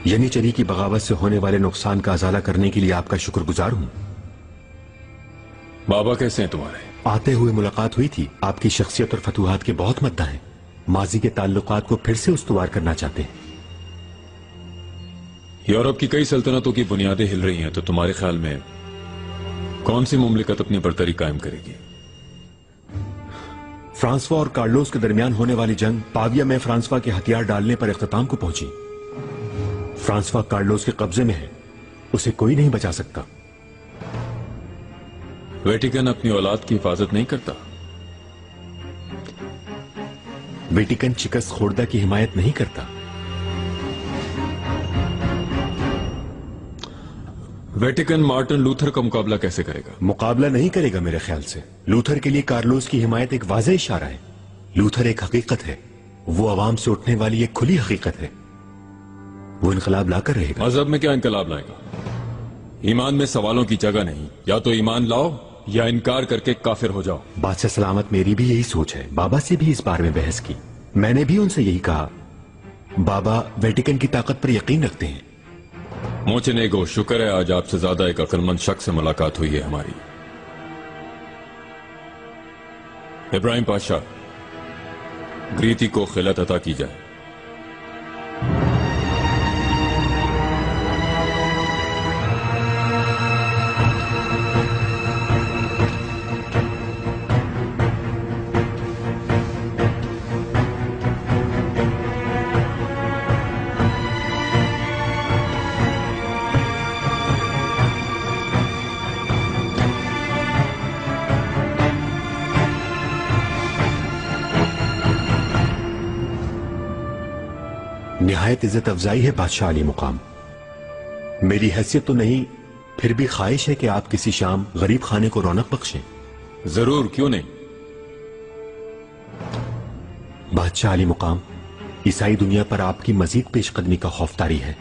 यनीचरी की बगावत से होने वाले नुकसान का अजाला करने के लिए आपका शुक्रगुजार हूं। बाबा कैसे हैं तुम्हारे? आते हुए मुलाकात हुई थी। आपकी शख्सियत और फतूहात के बहुत मद्दा हैं। माजी के ताल्लुकात को फिर से उस्तवार करना चाहते हैं। यूरोप की कई सल्तनतों की बुनियादें हिल रही हैं, तो तुम्हारे ख्याल में कौन सी मुमलिकत अपनी बरतरी कायम करेगी? फ्रांसवा और कार्लोस के दरमियान होने वाली जंग पाविया में फ्रांसवा के हथियार डालने पर इख्तिताम को पहुंची। फ्रांसवा कार्लोस के कब्जे में है, उसे कोई नहीं बचा सकता। वेटिकन अपनी औलाद की हिफाजत नहीं करता। वेटिकन चिकस खोर्दा की हिमायत नहीं करता। वेटिकन मार्टिन लूथर का मुकाबला कैसे करेगा? मुकाबला नहीं करेगा मेरे ख्याल से। लूथर के लिए कार्लोस की हिमायत एक वाज़ेह इशारा है। लूथर एक हकीकत है, वो अवाम से उठने वाली एक खुली हकीकत है। वो इनकलाब लाकर रहेगा। मजहब में क्या इनकलाब लाएगा? ईमान में सवालों की जगह नहीं। या तो ईमान लाओ या इनकार करके काफिर हो जाओ। बादशाह सलामत, मेरी भी यही सोच है। बाबा से भी इस बारे में बहस की। मैंने भी उनसे यही कहा। बाबा वेटिकन की ताकत पर यकीन रखते हैं। मोचेनेगो, शुक्र है आज आपसे ज्यादा एक अक्लमंद शख्स से मुलाकात हुई है हमारी। इब्राहिम पाशा, ग्रीती को खिलत अता की जाए। निहायत इज्जत अफजाई है बादशाह अली मुकाम। मेरी हैसियत तो नहीं, फिर भी ख्वाहिश है कि आप किसी शाम गरीब खाने को रौनक बख्शें। जरूर, क्यों नहीं। बादशाह अली मुकाम, ईसाई दुनिया पर आपकी मजीद पेशकदमी का खौफतारी है।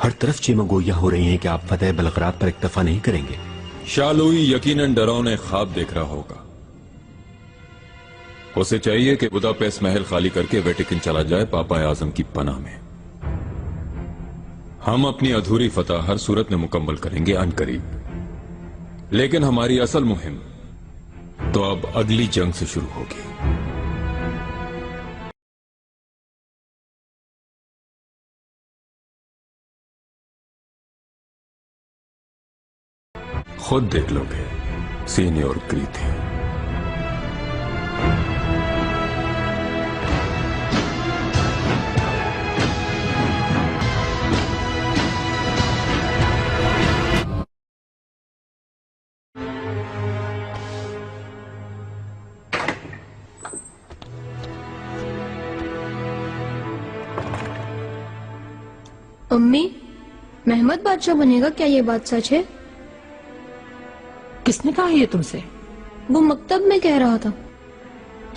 हर तरफ चेमगोइयां हो रही हैं कि आप फतेह बलगरात पर इक्तफा नहीं करेंगे। शाह लुई यकीनन डरावने ख्वाब देख रहा होगा। उसे चाहिए कि बुदापेस्ट महल खाली करके वेटिकन चला जाए पापा आजम की पनाह में। हम अपनी अधूरी फतह हर सूरत में मुकम्मल करेंगे अनकरीब। लेकिन हमारी असल मुहिम तो अब अगली जंग से शुरू होगी। खुद देख लोगे सीनियर ग्रीती। अम्मी, महमद बादशाह बनेगा क्या? ये बात सच है? किसने कहा ये तुमसे? वो मकतब में कह रहा था।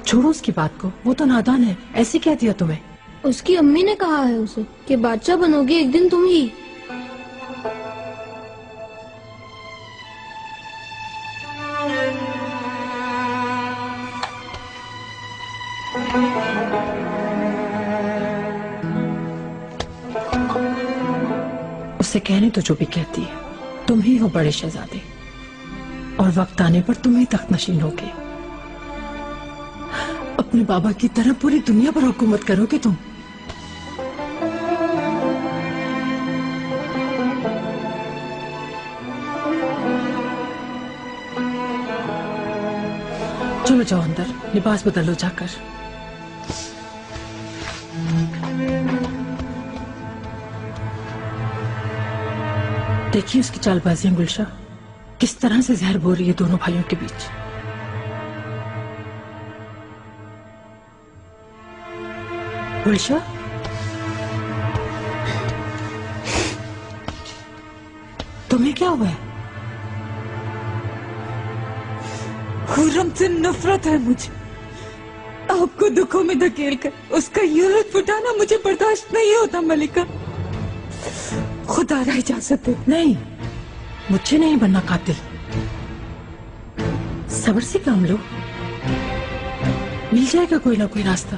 छोड़ो उसकी बात को, वो तो नादान है। ऐसे कह दिया तुम्हें? उसकी अम्मी ने कहा है उसे कि बादशाह बनोगे एक दिन तुम ही। उसे कहने तो जो भी कहती है, तुम ही हो बड़े शहजादे और वक्त आने पर तुम ही तख्त नशीन होगे। अपने बाबा की तरह पूरी दुनिया पर हुकूमत करोगे तुम। चलो जाओ अंदर, लिबास बदलो जाकर। देखिए उसकी चालबाजियां गुलशा, किस तरह से जहर बोल रही है दोनों भाइयों के बीच। गुलशा, तुम्हें क्या हुआ है? खुर्रम से नफरत है मुझे। आपको दुखों में धकेल कर उसका ये लुत्फ उठाना मुझे बर्दाश्त नहीं होता मलिका। खुदा रहा इजाजत दे। नहीं, मुझे नहीं बनना कातिल। सब्र से काम लो, मिल जाएगा कोई ना कोई रास्ता।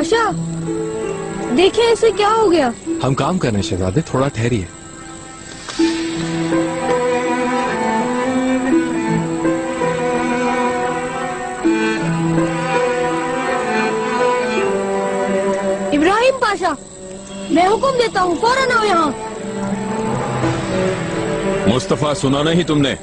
पाशा, देखिए इसे क्या हो गया। हम काम कर रहे हैं शहजादे, थोड़ा ठहरिए। इब्राहिम पाशा, मैं हुक्म देता हूँ फौरन आओ यहाँ। मुस्तफा, सुना नहीं तुमने?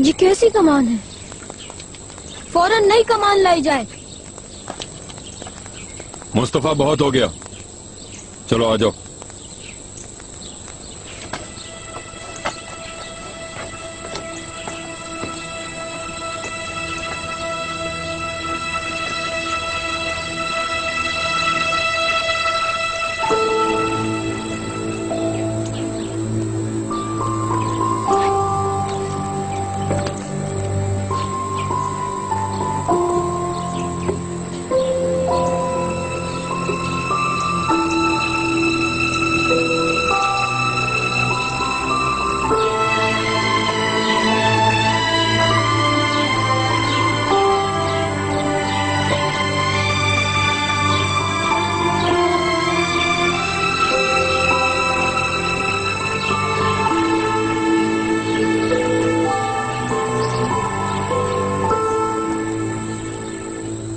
ये कैसी कमान है? फौरन नई कमान लाई जाए। मुस्तफा, बहुत हो गया, चलो आ जाओ।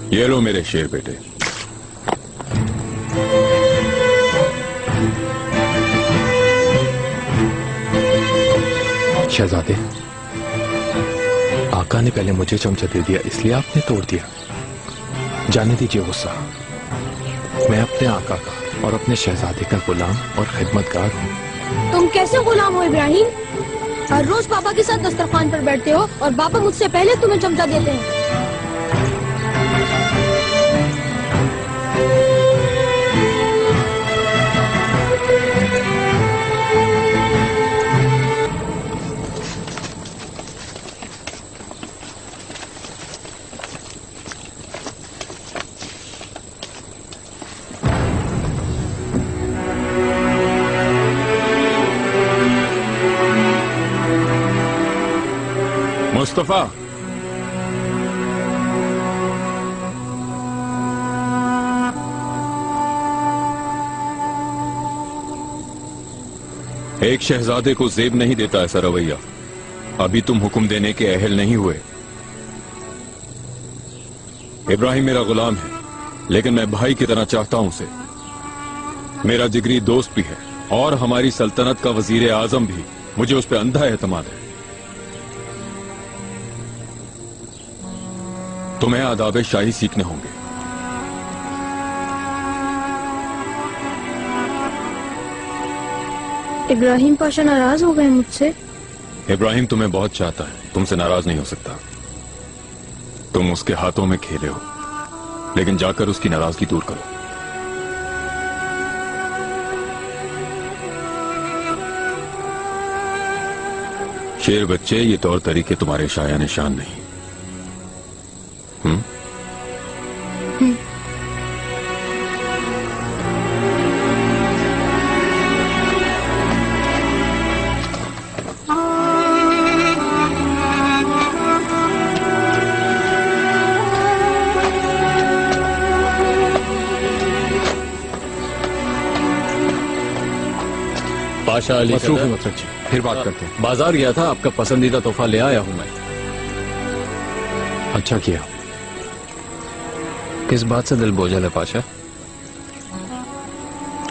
ये लो मेरे शेर बेटे। शहजादे, आका ने पहले मुझे चमचा दे दिया, इसलिए आपने तोड़ दिया। जाने दीजिए गुस्सा। मैं अपने आका का और अपने शहजादे का गुलाम और खिदमतगार हूँ। तुम कैसे गुलाम हो इब्राहिम? हर रोज पापा के साथ दस्तरखान पर बैठते हो और पापा मुझसे पहले तुम्हें चमचा देते हैं। मुस्तफा, एक शहजादे को ज़ेब नहीं देता ऐसा रवैया। अभी तुम हुक्म देने के अहल नहीं हुए। इब्राहिम मेरा गुलाम है, लेकिन मैं भाई की तरह चाहता हूं उसे। मेरा जिगरी दोस्त भी है और हमारी सल्तनत का वजीर आजम भी। मुझे उस पर अंधा एतमाद है। तुम्हें आदाब शाही सीखने होंगे। इब्राहिम पाशा नाराज हो गए मुझसे। इब्राहिम तुम्हें बहुत चाहता है, तुमसे नाराज नहीं हो सकता। तुम उसके हाथों में खेले हो, लेकिन जाकर उसकी नाराजगी दूर करो। शेर बच्चे, ये तौर तरीके तुम्हारे शाया निशान नहीं। पाशा अली मसरूफ है मतलब जी, फिर बात करते हैं। बाजार गया था, आपका पसंदीदा तोहफा ले आया हूं मैं। अच्छा किया। किस बात से दिल बोझल है पाशा?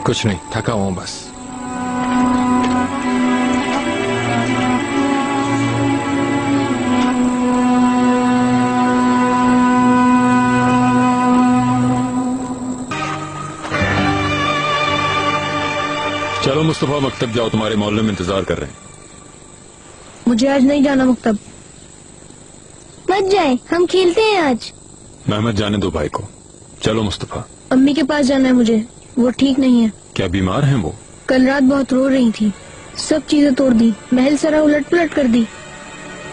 कुछ नहीं, थका हुआ हूं बस। चलो मुस्तफा, मकतब जाओ, तुम्हारे मोहल्ले में इंतजार कर रहे हैं। मुझे आज नहीं जाना मकतब। मत जाए, हम खेलते हैं आज। मेहमद, जाने दो भाई को। चलो मुस्तफा। अम्मी के पास जाना है मुझे, वो ठीक नहीं है। क्या बीमार हैं वो? कल रात बहुत रो रही थी, सब चीजें तोड़ दी, महल सारा उलट पुलट कर दी।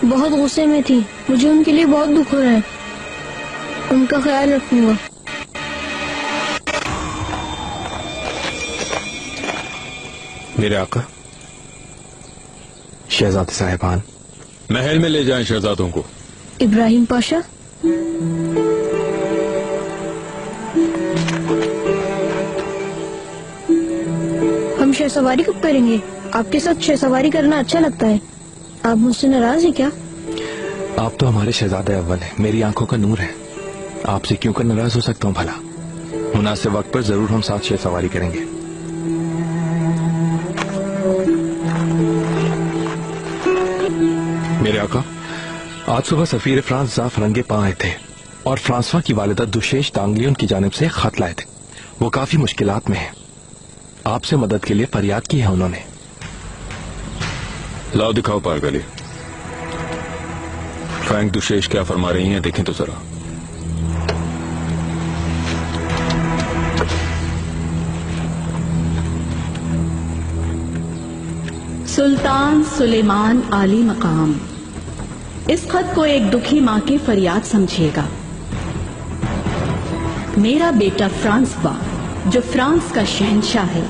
बहुत गुस्से में थी। मुझे उनके लिए बहुत दुख हो रहा है। उनका ख्याल रखूंगा। मेरे आका, शहजादे साहिबान। महल में ले जाएं शहजादों को। इब्राहिम पाशा, हम शहसवारी कब करेंगे? आपके साथ शहसवारी करना अच्छा लगता है। आप मुझसे नाराज हैं क्या? आप तो हमारे शहजादे अव्वल हैं, मेरी आंखों का नूर है। आपसे क्यों कर नाराज हो सकता हूँ भला? मुनासिब वक्त पर जरूर हम साथ शहसवारी करेंगे। मेरे आका, आज सुबह सफीर फ्रांस ज़ाफ रंगे पांव आए थे और फ्रांसवा की वालिदा दुशेश दांगली उनकी जानिब से खत लाए थे। वो काफी मुश्किलात में है। आपसे मदद के लिए फरियाद की है उन्होंने। लाओ दिखाओ पारगली। फ्रैंक दुशेश क्या फरमा रही हैं, देखें तो जरा। सुल्तान सुलेमान आली मकाम, इस खत को एक दुखी माँ की फरियाद समझिएगा। मेरा बेटा फ्रांसवा, जो फ्रांस का शहंशाह है,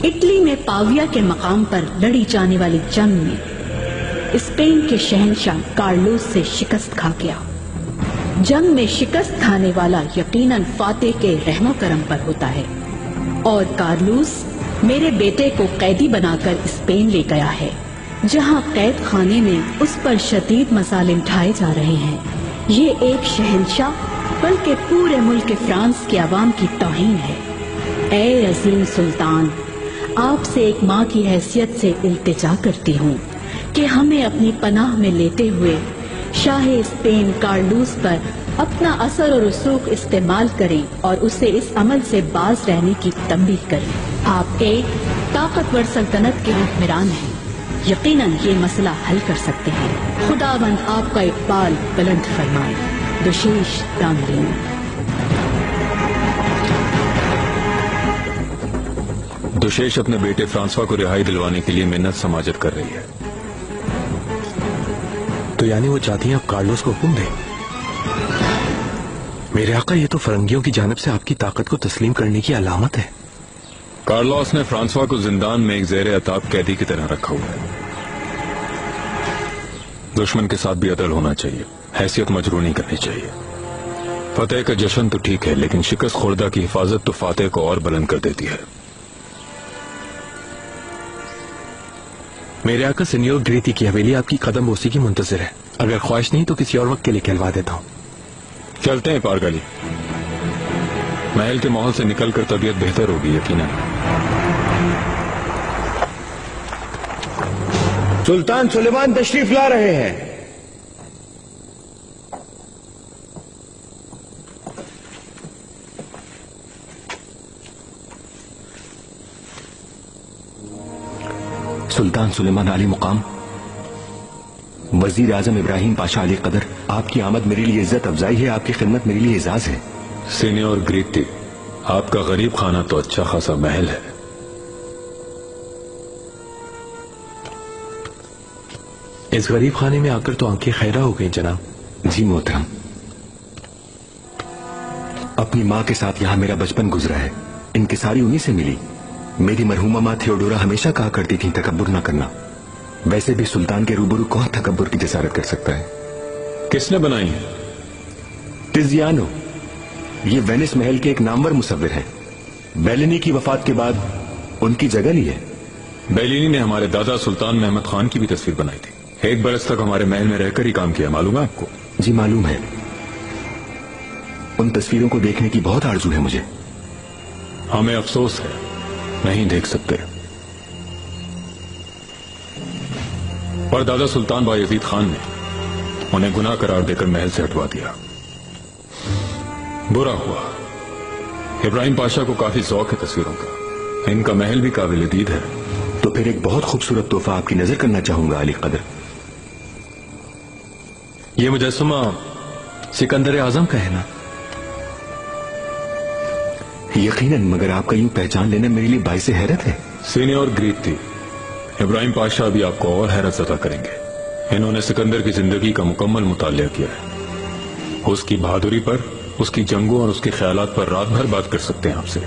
इटली में पाविया के मकाम पर लड़ी जाने वाली जंग में स्पेन के शहंशाह कार्लोस से शिकस्त खा गया। जंग में शिकस्त खाने वाला यकीनन फातेह के रहमो करम पर होता है और कार्लोस मेरे बेटे को कैदी बनाकर स्पेन ले गया है, जहां कैद खाने में उस पर शदीद मसालिम ढाए जा रहे हैं। ये एक शहंशाह बल्कि पूरे मुल्क फ्रांस के अवाम की तौहीन है। ए अजीम सुल्तान, आपसे एक माँ की हैसियत से इल्तिजा करती हूँ कि हमें अपनी पनाह में लेते हुए शाह स्पेन कार्लोस पर अपना असर और रसूख इस्तेमाल करें और उसे इस अमल से बाज रहने की तंबीह करें। आप एक ताकतवर सल्तनत के हुक्मरान हैं, यकीनन ये मसला हल कर सकते हैं। खुदावंद आपका इकबाल बुलंद फरमाए। दुशेश दांगली। दुशेश अपने बेटे फ्रांसवा को रिहाई दिलवाने के लिए मिन्नत समाजत कर रही है। तो यानी वो चाहती हैं आप कार्लोस को हुक्म दें? मेरे आका, ये तो फरंगियों की जानिब से आपकी ताकत को तस्लीम करने की अलामत है। कार्लोस ने फ्रांसवा को जिंदान में एक ज़ेरे अताब कैदी की तरह रखा हुआ है। दुश्मन के साथ भी अदल होना चाहिए, हैसियत मजरू नहीं करनी चाहिए। फतेह का जश्न तो ठीक है, लेकिन शिकस्त खुर्दा की हिफाजत तो फातेह को और बुलंद कर देती है। मेरे आका, सीनियर ग्रीती की हवेली आपकी कदम बोसी की मुंतजिर है। अगर ख्वाहिश नहीं तो किसी और वक्त के लिए कहलवा देता हूँ। चलते हैं पारगली। महल के माहौल से निकलकर तबीयत बेहतर होगी यकीनन। सुल्तान सुलेमान तशरीफ ला रहे हैं। सुल्तान सुलेमान आली मुकाम, वजीर आजम इब्राहिम पाशा अली कदर, आपकी आमद मेरे लिए इज्जत अफजाई है, आपकी खिदमत मेरे लिए एजाज है। सीनियर ग्रीती, आपका गरीब खाना तो अच्छा खासा महल है। इस गरीब खाने में आकर तो आंखें खैरा हो गई जनाब। जी मोहतरम, अपनी माँ के साथ यहाँ मेरा बचपन गुजरा है, इनकिसारी उन्हीं से मिली। मेरी मरहूमा माँ थियोडोरा हमेशा कहा करती थी तकब्बुर ना करना। वैसे भी सुल्तान के रूबरू कौन तकब्बुर की जसारत कर सकता है? किसने बनाई है? तिजियानो, ये वेनिस महल के एक नामवर मुसव्विर हैं। बेलिनी की वफात के बाद उनकी जगह ली है। बेलिनी ने हमारे दादा सुल्तान महमद खान की भी तस्वीर बनाई थी। एक बरस तक हमारे महल में रहकर ही काम किया, मालूम है आपको? जी मालूम है। उन तस्वीरों को देखने की बहुत आरजू है मुझे। हमें अफसोस है, नहीं देख सकते। पर दादा सुल्तान बायजीद खान ने उन्हें गुनाह करार देकर महल से हटवा दिया। बुरा हुआ। इब्राहिम पाशा को काफी शौक है तस्वीरों का, इनका महल भी काबिल दीद है। तो फिर एक बहुत खूबसूरत तोहफा आपकी नजर करना चाहूंगा अली कदर। ये मुजस्समा सिकंदर आजम का है ना? यकीनन, मगर आपका यूं पहचान लेना मेरे लिए बाइसे हैरत है। सीनियर ग्रीती, इब्राहिम पाशा भी आपको और हैरत ज़दा करेंगे। इन्होंने सिकंदर की जिंदगी का मुकम्मल मुतालिया किया है। उसकी बहादुरी पर, उसकी जंगों और उसके ख्यालात पर रात भर बात कर सकते हैं आपसे।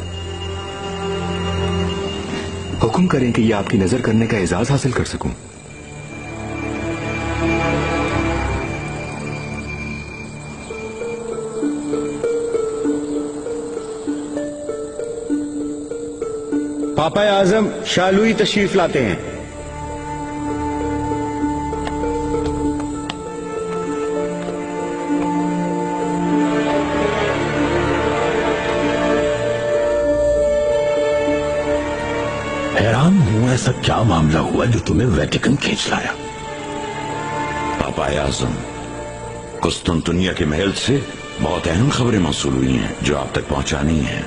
हुक्म करें कि ये आपकी नजर करने का एजाज हासिल कर सकूं। पापा आजम शालुई तशरीफ लाते हैं। हैरान हूं, ऐसा क्या मामला हुआ जो तुम्हें वेटिकन खींच लाया? पापा आजम, कुस्तुनतुनिया के महल से बहुत अहम खबरें मौसूल हुई हैं जो आप तक पहुंचानी है।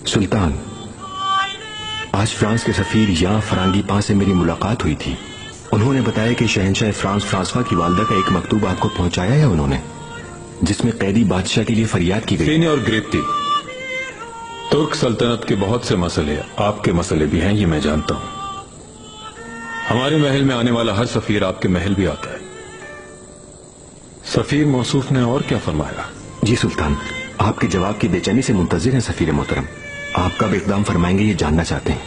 सुल्तान, आज फ्रांस के सफीर यहाँ फरांगी पा से मेरी मुलाकात हुई थी। उन्होंने बताया कि शहंशाह फ्रांस फ्रांसवा की वालदा का एक मकतूब आपको पहुंचाया है उन्होंने, जिसमें कैदी बादशाह के लिए फरियाद की गई। सीनियर ग्रेप्ती, तुर्क सल्तनत के बहुत से मसले आपके मसले भी हैं, ये मैं जानता हूं। हमारे महल में आने वाला हर सफीर आपके महल भी आता है। सफीर मौसूफ ने और क्या फरमाया? जी सुल्तान, आपके जवाब की बेचैनी से मुंतजिर हैं सफीर मोहतरम। आप कब इकदाम फरमाएंगे ये जानना चाहते हैं।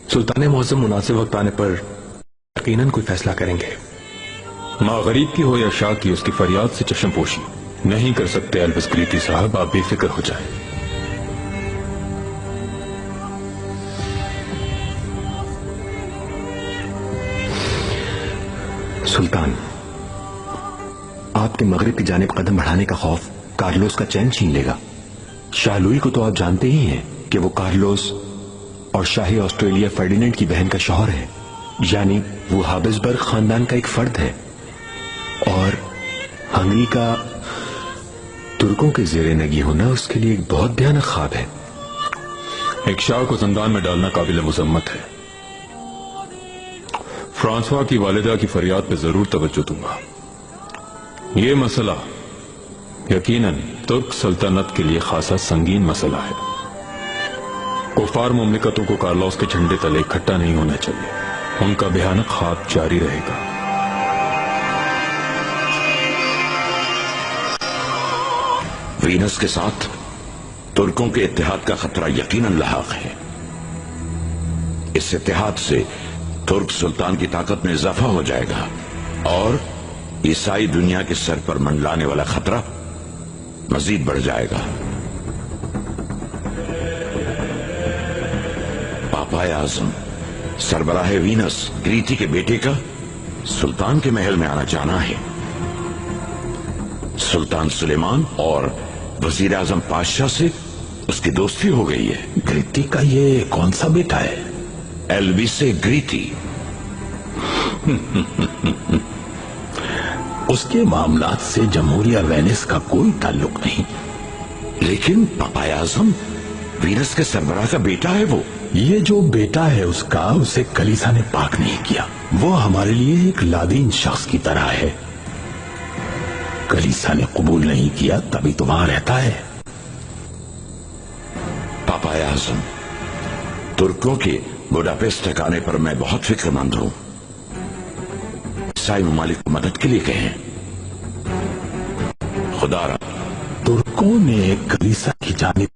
सुल्तान मुअज्जम मुनासिब वक्त आने पर यकीनन कोई फैसला करेंगे। माँ गरीब की हो या शाह की, उसकी फरियाद से चश्म पोशी नहीं कर सकते। एल्विस ग्रीटी साहब, आप बेफिक्र हो जाएं। सुल्तान, आपके मगरिब की जानिब कदम बढ़ाने का खौफ कार्लोस का चैन छीन लेगा। शाहलुई को तो आप जानते ही हैं कि वो कार्लोस और शाही ऑस्ट्रेलिया फर्डिनेंड की बहन का शौहर है, यानी वो हाबिसबर्ग खानदान का एक फर्द है। और हंगरी का तुर्कों के जेरे नगी होना उसके लिए एक बहुत भयानक ख्वाब है। एक शाह को जिंदान में डालना काबिल मुजम्मत है। फ्रांसवा की वालिदा की फरियाद पे जरूर तवज्जो दूंगा। ये मसला यकीनन तुर्क सल्तनत के लिए खासा संगीन मसला है। कुफार मुमलिकतों को कार्लोस के झंडे तले इकट्ठा नहीं होना चाहिए। उनका भयानक ख्वाब जारी रहेगा। वीनस के साथ तुर्कों के इत्तेहाद का खतरा यकीनन लाहक है। इस इत्तेहाद से तुर्क सुल्तान की ताकत में इजाफा हो जाएगा और ईसाई दुनिया के सर पर मंडलाने वाला खतरा मजीद बढ़ जाएगा। पापा आजम, सरबराह वीनस ग्रीटी के बेटे का सुल्तान के महल में आना चाहना है। सुल्तान सुलेमान और वजीर आजम पातशाह से उसकी दोस्ती हो गई है। ग्रीटी का ये कौन सा बेटा है? एल्विसे ग्रीटी। उसके मामलात से जमहूरिया वेनिस का कोई ताल्लुक नहीं। लेकिन पापा आजम, वीनस के सरबराह का बेटा है वो। ये जो बेटा है उसका, उसे कलीसा ने पाक नहीं किया। वो हमारे लिए एक लादीन शख्स की तरह है। कलीसा ने कबूल नहीं किया तभी तो वहां रहता है। पापा आजम, तुर्कों के बुडापेस्ट ठिकाने पर मैं बहुत फिक्रमंद हूं। ईसाई ममालिक को मदद के लिए कहें। खुदारा, तुर्कों ने कलीसा की जानिब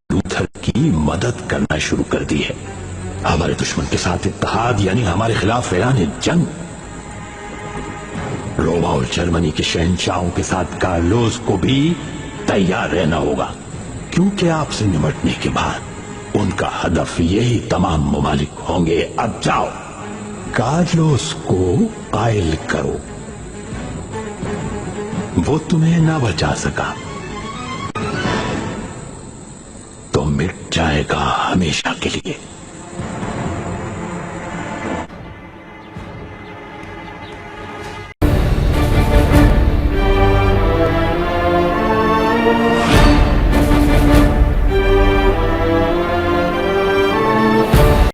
लूथर की मदद करना शुरू कर दी है। हमारे दुश्मन के साथ इत्तेहाद यानी हमारे खिलाफ ऐलान जंग। रोमा और जर्मनी के शहंशाहों के साथ कार्लोस को भी तैयार रहना होगा, क्योंकि आपसे निपटने के बाद उनका हदफ यही तमाम मुमालिक होंगे। अब जाओ, कार्लोस को कायल करो। वो तुम्हें ना बचा सका तो मिट जाएगा हमेशा के लिए।